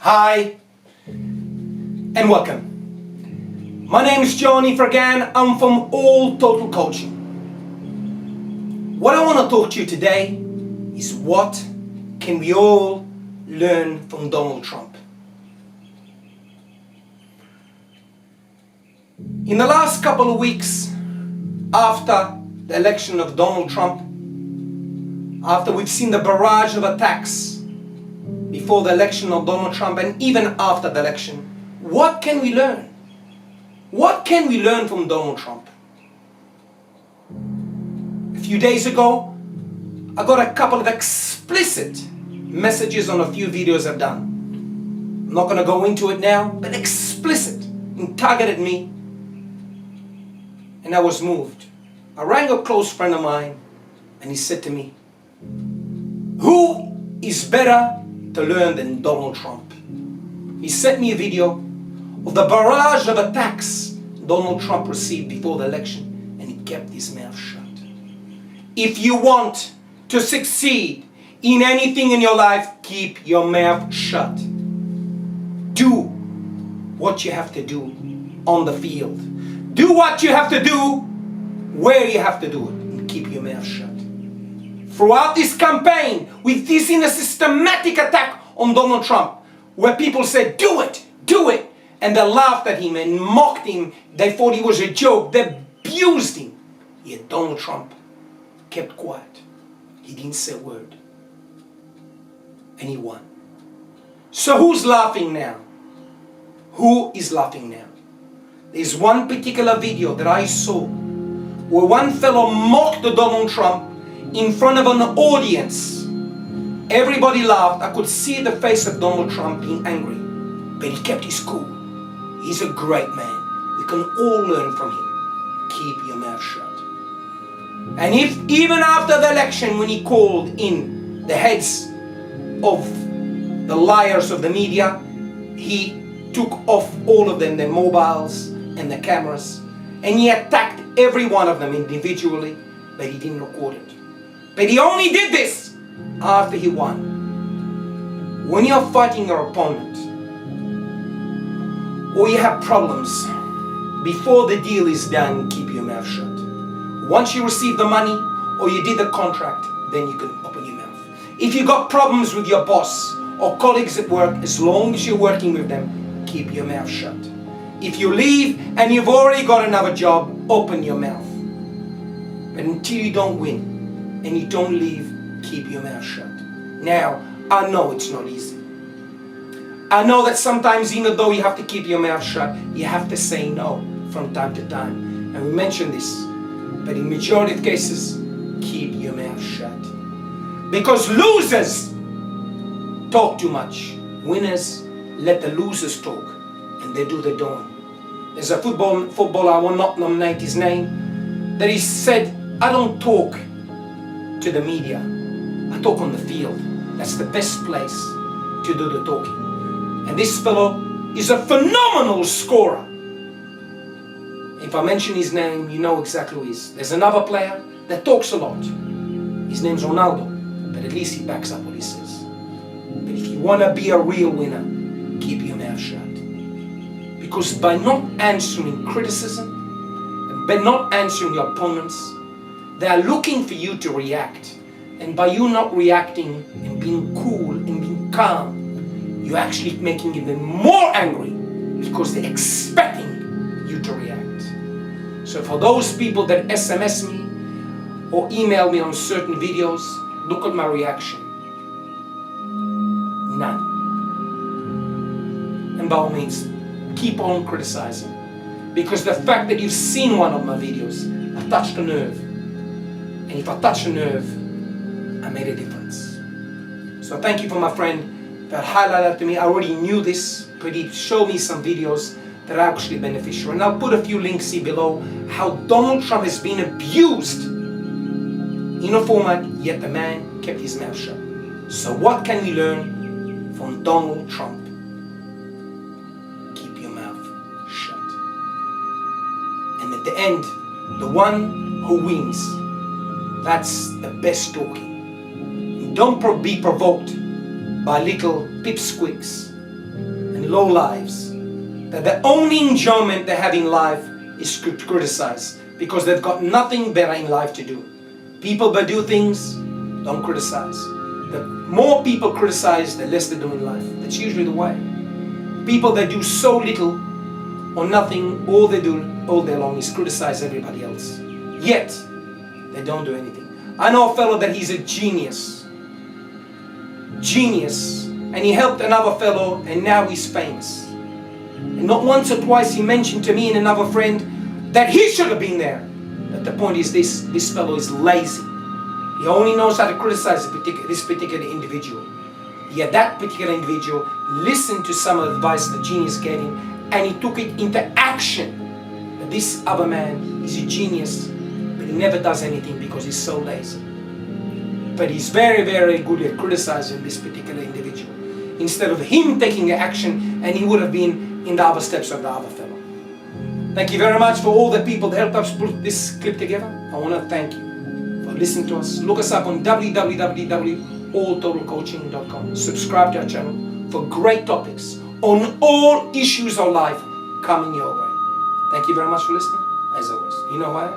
Hi, and welcome. My name is Johnny Fergan. I'm from All Total Coaching. What I want to talk to you today is what can we all learn from Donald Trump. In the last couple of weeks after the election of Donald Trump, after we've seen the barrage of attacks before the election of Donald Trump and even after the election, what can we learn? What can we learn from Donald Trump? A few days ago, I got a couple of explicit messages on a few videos I've done. I'm not going to go into it now, but explicit and targeted me. And I was moved. I rang a close friend of mine and he said to me, "Who is better to learn than Donald Trump?" He sent me a video of the barrage of attacks Donald Trump received before the election, and he kept his mouth shut. If you want to succeed in anything in your life, keep your mouth shut. Do what you have to do on the field. Do what you have to do where you have to do it, and keep your mouth shut. Throughout this campaign, we've seen a systematic attack on Donald Trump, where people said, do it, and they laughed at him and mocked him. They thought he was a joke. They abused him. Yet Donald Trump kept quiet. He didn't say a word. And he won. So who's laughing now? Who is laughing now? There's one particular video that I saw where one fellow mocked Donald Trump in front of an audience. Everybody laughed. I could see the face of Donald Trump being angry, but he kept his cool. He's a great man. We can all learn from him. Keep your mouth shut. And if even after the election, when he called in the heads of the liars of the media, he took off all of them, their mobiles and the cameras, and he attacked every one of them individually, but he didn't record it. But he only did this after he won. When you're fighting your opponent, or you have problems, before the deal is done, keep your mouth shut. Once you receive the money, or you did the contract, then you can open your mouth. If you got problems with your boss or colleagues at work, as long as you're working with them, keep your mouth shut. If you leave and you've already got another job, open your mouth. But until you don't win, and you don't leave, keep your mouth shut. Now, I know it's not easy. I know that sometimes, even though you have to keep your mouth shut, you have to say no from time to time. And we mentioned this, but in majority of cases, keep your mouth shut. Because losers talk too much. Winners let the losers talk, and they do the doing. There's a footballer, I will not nominate his name, that he said, "I don't talk to the media. I talk on the field. That's the best place to do the talking." And this fellow is a phenomenal scorer. If I mention his name, you know exactly who he is. There's another player that talks a lot. His name's Ronaldo, but at least he backs up what he says. But if you want to be a real winner, keep your mouth shut. Because by not answering criticism, and by not answering your opponents, they are looking for you to react. And by you not reacting and being cool and being calm, you're actually making them more angry because they're expecting you to react. So for those people that SMS me or email me on certain videos, look at my reaction. None. And by all means, keep on criticizing. Because the fact that you've seen one of my videos, I touched a nerve. And if I touch a nerve, I made a difference. So thank you for my friend that highlighted to me. I already knew this, but he showed me some videos that are actually beneficial. And I'll put a few links here below how Donald Trump has been abused in a format, yet the man kept his mouth shut. So what can we learn from Donald Trump? Keep your mouth shut. And at the end, the one who wins, that's the best talking. Don't be provoked by little pipsqueaks low lives, that the only enjoyment they have in life is to criticize, because they've got nothing better in life to do. People that do things, don't criticize. The more people criticize, the less they do in life. That's usually the way. People that do so little or nothing, all they do all day long is criticize everybody else. Yet, they don't do anything. I know a fellow that he's a genius. Genius. And he helped another fellow, and now he's famous. And not once or twice he mentioned to me and another friend that he should have been there. But the point is this fellow is lazy. He only knows how to criticize this particular individual. Yet that particular individual listened to some of the advice the genius gave him, and he took it into action. But this other man is a genius, but he never does anything because he's so lazy. But he's very, very good at criticizing this particular individual, instead of him taking action, and he would have been in the other steps of the other fellow. Thank you very much for all the people that helped us put this clip together. I want to thank you for listening to us. Look us up on www.alltotalcoaching.com. Subscribe to our channel for great topics on all issues of life coming your way. Thank you very much for listening. As always, you know who I am.